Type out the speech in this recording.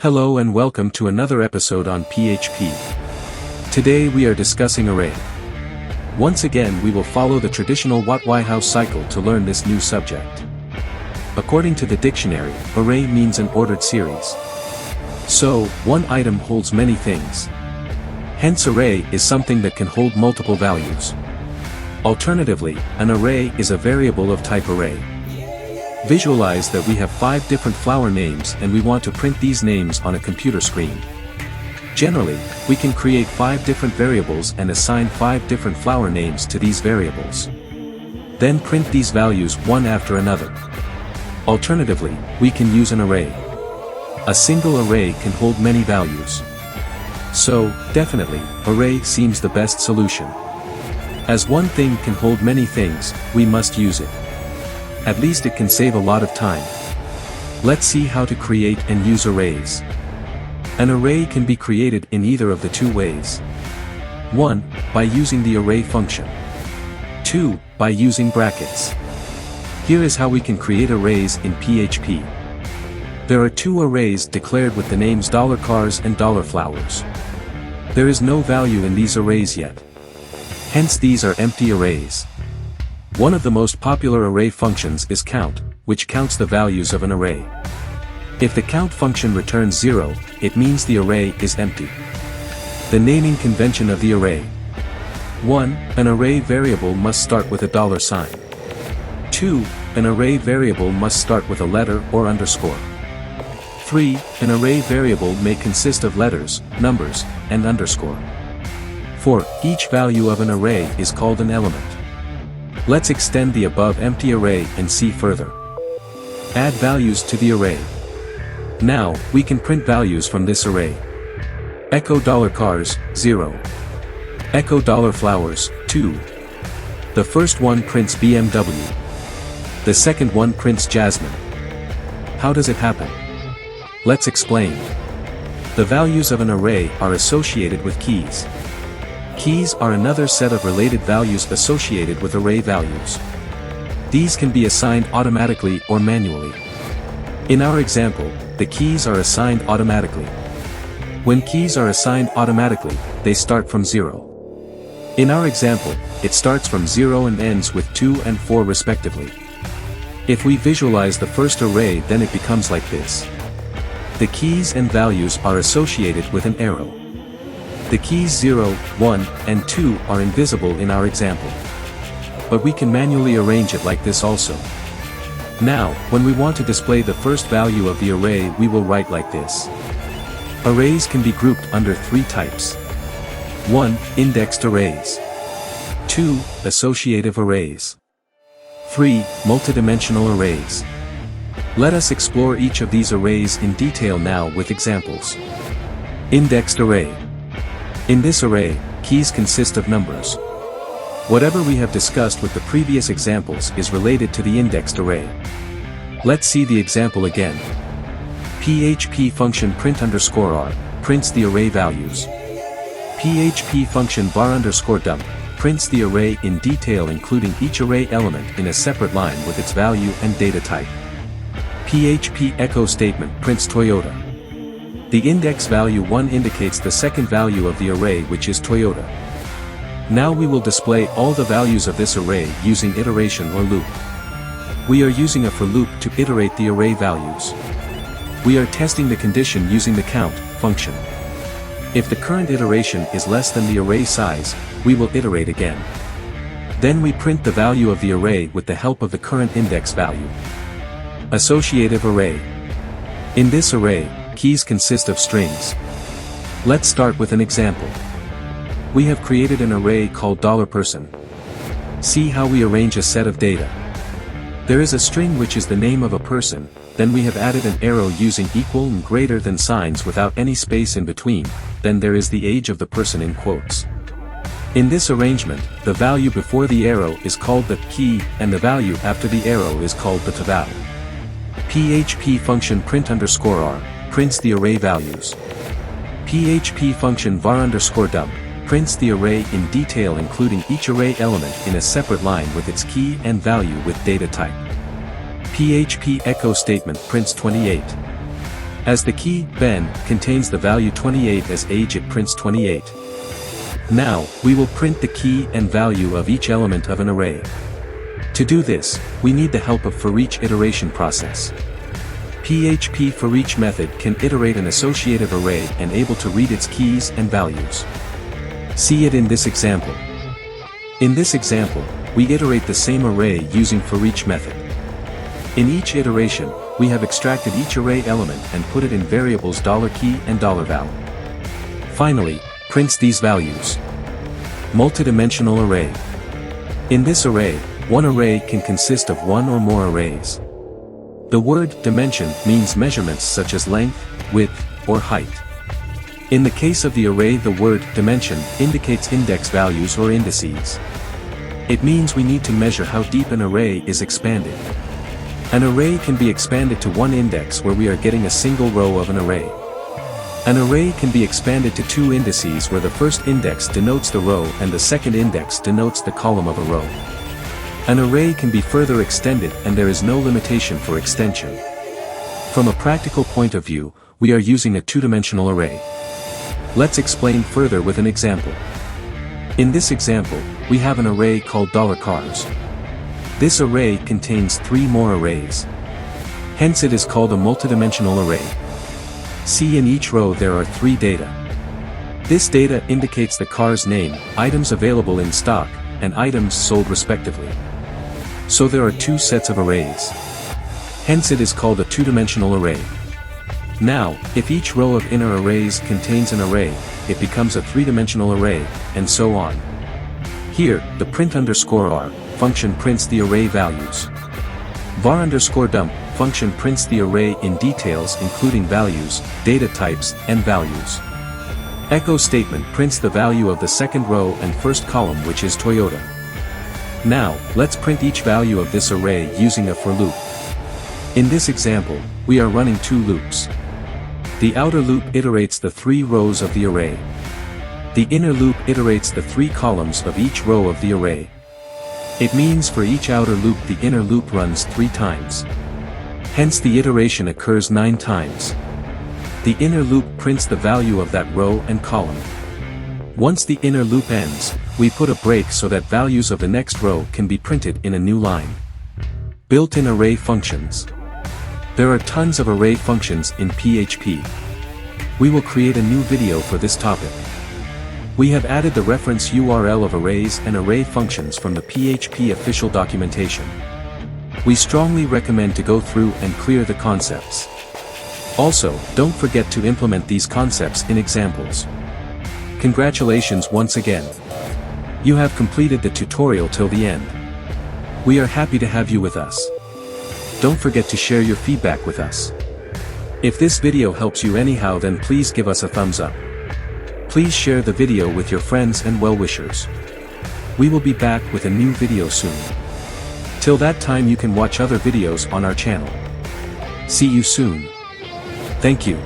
Hello and welcome to another episode on PHP. Today we are discussing array. Once again we will follow the traditional what-why-how cycle to learn this new subject. According to the dictionary, array means an ordered series. So, one item holds many things. Hence array is something that can hold multiple values. Alternatively, an array is a variable of type array. Visualize that we have 5 different flower names and we want to print these names on a computer screen. Generally, we can create 5 different variables and assign 5 different flower names to these variables. Then print these values one after another. Alternatively, we can use an array. A single array can hold many values. So, definitely, array seems the best solution. As one thing can hold many things, we must use it. At least it can save a lot of time. Let's see how to create and use arrays. An array can be created in either of the two ways. 1. By using the array function. 2. By using brackets. Here is how we can create arrays in PHP. There are 2 arrays declared with the names $cars and $flowers. There is no value in these arrays yet. Hence these are empty arrays. One of the most popular array functions is count, which counts the values of an array. If the count function returns 0, it means the array is empty. The naming convention of the array. 1. An array variable must start with a $sign. 2. An array variable must start with a letter or underscore. 3. An array variable may consist of letters, numbers, and underscore. 4. Each value of an array is called an element. Let's extend the above empty array and see further. Add values to the array. Now, we can print values from this array. Echo $cars, 0. Echo $flowers, 2. The first one prints BMW. The second one prints Jasmine. How does it happen? Let's explain. The values of an array are associated with keys. Keys are another set of related values associated with array values. These can be assigned automatically or manually. In our example, the keys are assigned automatically. When keys are assigned automatically, they start from 0. In our example, it starts from 0 and ends with 2 and 4 respectively. If we visualize the first array, then it becomes like this. The keys and values are associated with an arrow. The keys 0, 1, and 2 are invisible in our example. But we can manually arrange it like this also. Now, when we want to display the first value of the array, we will write like this. Arrays can be grouped under 3 types. 1. Indexed arrays. 2. Associative arrays. 3. Multidimensional arrays. Let us explore each of these arrays in detail now with examples. Indexed array. In this array, keys consist of numbers. Whatever we have discussed with the previous examples is related to the indexed array. Let's see the example again. PHP function print_r prints the array values. PHP function var_dump prints the array in detail including each array element in a separate line with its value and data type. PHP echo statement prints Toyota. The index value 1 indicates the second value of the array, which is Toyota. Now we will display all the values of this array using iteration or loop. We are using a for loop to iterate the array values. We are testing the condition using the count function. If the current iteration is less than the array size, we will iterate again. Then we print the value of the array with the help of the current index value. Associative array. In this array, keys consist of strings. Let's start with an example. We have created an array called $person. See how we arrange a set of data. There is a string which is the name of a person, then we have added an arrow using equal and greater than signs without any space in between, then there is the age of the person in quotes. In this arrangement, the value before the arrow is called the key, and the value after the arrow is called the val. PHP function print_r prints the array values. PHP function var_dump prints the array in detail including each array element in a separate line with its key and value with data type. PHP echo statement prints 28. As the key, Ben, contains the value 28 as age, it prints 28. Now, we will print the key and value of each element of an array. To do this, we need the help of for-each iteration process. PHP for-each method can iterate an associative array and able to read its keys and values. See it in this example. In this example, we iterate the same array using for-each method. In each iteration, we have extracted each array element and put it in variables $key and $val. Finally, prints these values. Multidimensional array. In this array, one array can consist of one or more arrays. The word dimension means measurements such as length, width, or height. In the case of the array, the word dimension indicates index values or indices. It means we need to measure how deep an array is expanded. An array can be expanded to one index where we are getting a single row of an array. An array can be expanded to two indices where the first index denotes the row and the second index denotes the column of a row. An array can be further extended and there is no limitation for extension. From a practical point of view, we are using a two-dimensional array. Let's explain further with an example. In this example, we have an array called $cars. This array contains 3 more arrays. Hence it is called a multidimensional array. See, in each row there are 3 data. This data indicates the car's name, items available in stock, and items sold respectively. So there are 2 sets of arrays. Hence it is called a two-dimensional array. Now, if each row of inner arrays contains an array, it becomes a 3-dimensional array, and so on. Here, the print_r function prints the array values. var_dump function prints the array in details including values, data types, and values. Echo statement prints the value of the second row and first column, which is Toyota. Now, let's print each value of this array using a for loop. In this example, we are running 2 loops. The outer loop iterates the 3 rows of the array. The inner loop iterates the 3 columns of each row of the array. It means for each outer loop the inner loop runs 3 times. Hence the iteration occurs 9 times. The inner loop prints the value of that row and column. Once the inner loop ends, we put a break so that values of the next row can be printed in a new line. Built-in array functions. There are tons of array functions in PHP. We will create a new video for this topic. We have added the reference URL of arrays and array functions from the PHP official documentation. We strongly recommend to go through and clear the concepts. Also, don't forget to implement these concepts in examples. Congratulations once again. You have completed the tutorial till the end. We are happy to have you with us. Don't forget to share your feedback with us. If this video helps you anyhow, then please give us a thumbs up. Please share the video with your friends and well-wishers. We will be back with a new video soon. Till that time, you can watch other videos on our channel. See you soon. Thank you.